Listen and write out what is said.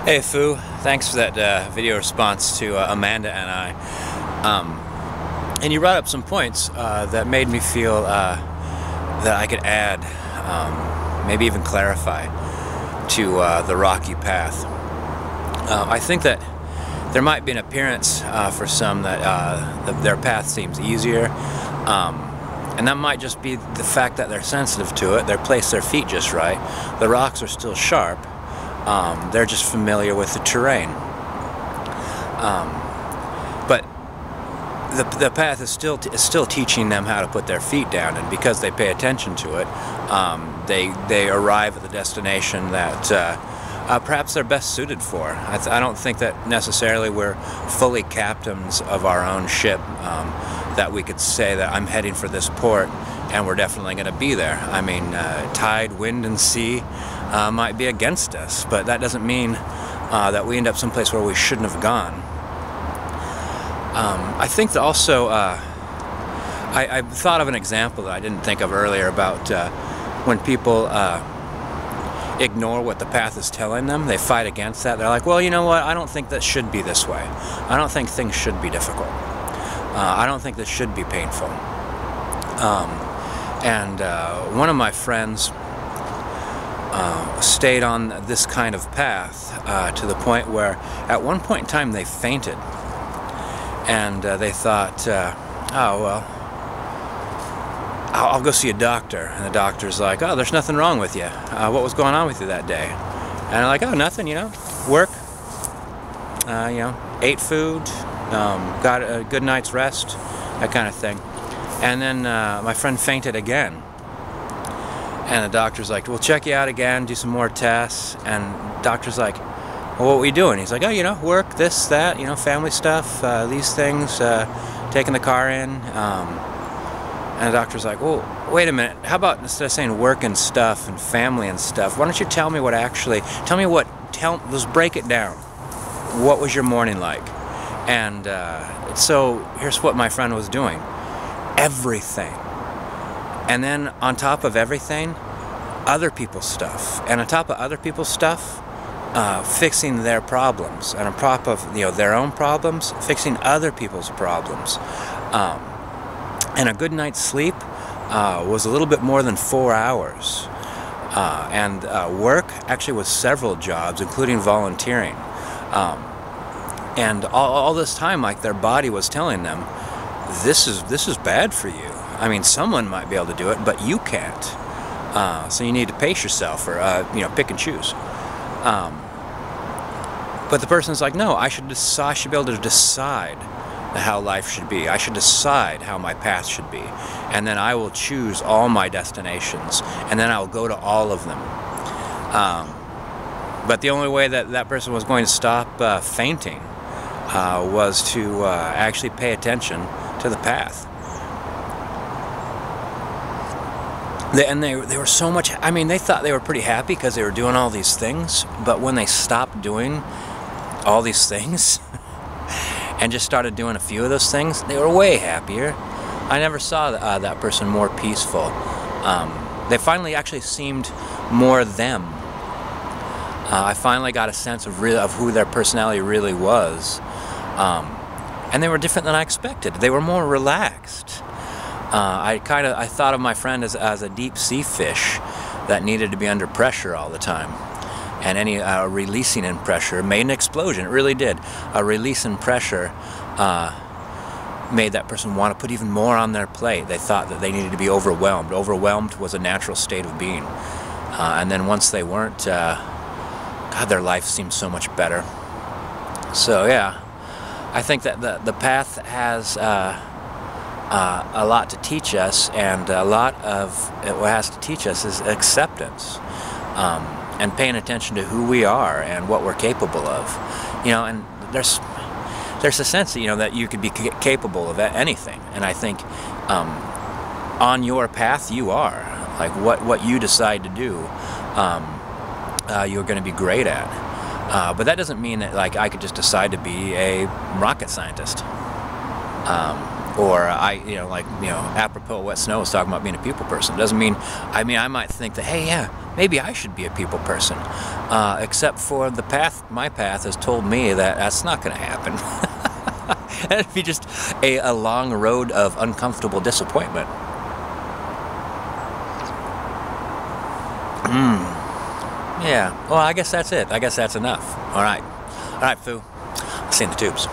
Hey Fu, thanks for that video response to Amanda and I. And you brought up some points that made me feel that I could add, maybe even clarify, to the rocky path. I think that there might be an appearance for some that their path seems easier, and that might just be the fact that they're sensitive to it. They place their feet just right. The rocks are still sharp. They're just familiar with the terrain. But the path is still teaching them how to put their feet down, and because they pay attention to it, they arrive at the destination that perhaps they're best suited for. I don't think that necessarily we're fully captains of our own ship, that we could say that I'm heading for this port and we're definitely going to be there. I mean, tide, wind, and sea might be against us, but that doesn't mean that we end up someplace where we shouldn't have gone. I think that also, I thought of an example that I didn't think of earlier about when people ignore what the path is telling them. They fight against that. They're like, well, you know what, I don't think that should be this way. I don't think things should be difficult. I don't think this should be painful. And one of my friends stayed on this kind of path to the point where at one point in time they fainted, and they thought, oh well, I'll go see a doctor. And the doctor's like, oh, there's nothing wrong with you. What was going on with you that day? And I'm like, oh, nothing, you know, work, you know, ate food, got a good night's rest, that kind of thing. And then my friend fainted again. And the doctor's like, we'll check you out again, do some more tests. And the doctor's like, well, what are we doing? He's like, oh, you know, work, this, that, you know, family stuff, these things, taking the car in. And the doctor's like, well, wait a minute, how about instead of saying work and stuff and family and stuff, why don't you tell me what actually, let's break it down. What was your morning like? And so here's what my friend was doing. Everything. And then on top of everything, other people's stuff. And on top of other people's stuff, fixing their problems. And on top of, you know, their own problems, fixing other people's problems. And a good night's sleep was a little bit more than 4 hours. And work actually was several jobs, including volunteering. And all this time, like, their body was telling them, this is bad for you. I mean, someone might be able to do it, but you can't. So you need to pace yourself, or you know, pick and choose. But the person's like, no, I should be able to decide how life should be. I should decide how my path should be, and then I will choose all my destinations, and then I will go to all of them. But the only way that that person was going to stop fainting was to actually pay attention to the path. They were so much, I mean, they thought they were pretty happy because they were doing all these things, but when they stopped doing all these things and just started doing a few of those things, they were way happier. I never saw that person more peaceful. They finally actually seemed more them. I finally got a sense of who their personality really was. And they were different than I expected. They were more relaxed. I thought of my friend as a deep sea fish that needed to be under pressure all the time. And any releasing in pressure made an explosion. It really did. A release in pressure made that person want to put even more on their plate. They thought that they needed to be overwhelmed. Overwhelmed was a natural state of being. And then once they weren't, God, their life seemed so much better. So yeah, I think that the path has a lot to teach us, and a lot of what it has to teach us is acceptance, and paying attention to who we are and what we're capable of. You know, and there's a sense that, you know, that you could be capable of anything, and I think on your path you are. Like what you decide to do, you're going to be great at. But that doesn't mean that, like, I could just decide to be a rocket scientist. Or apropos what Snow was talking about being a people person. Doesn't mean, I might think that, hey, yeah, maybe I should be a people person. Except for my path has told me that that's not going to happen. It'd be just a long road of uncomfortable disappointment. Yeah, well, I guess that's it. I guess that's enough. All right, Foo. I'll see you in the tubes.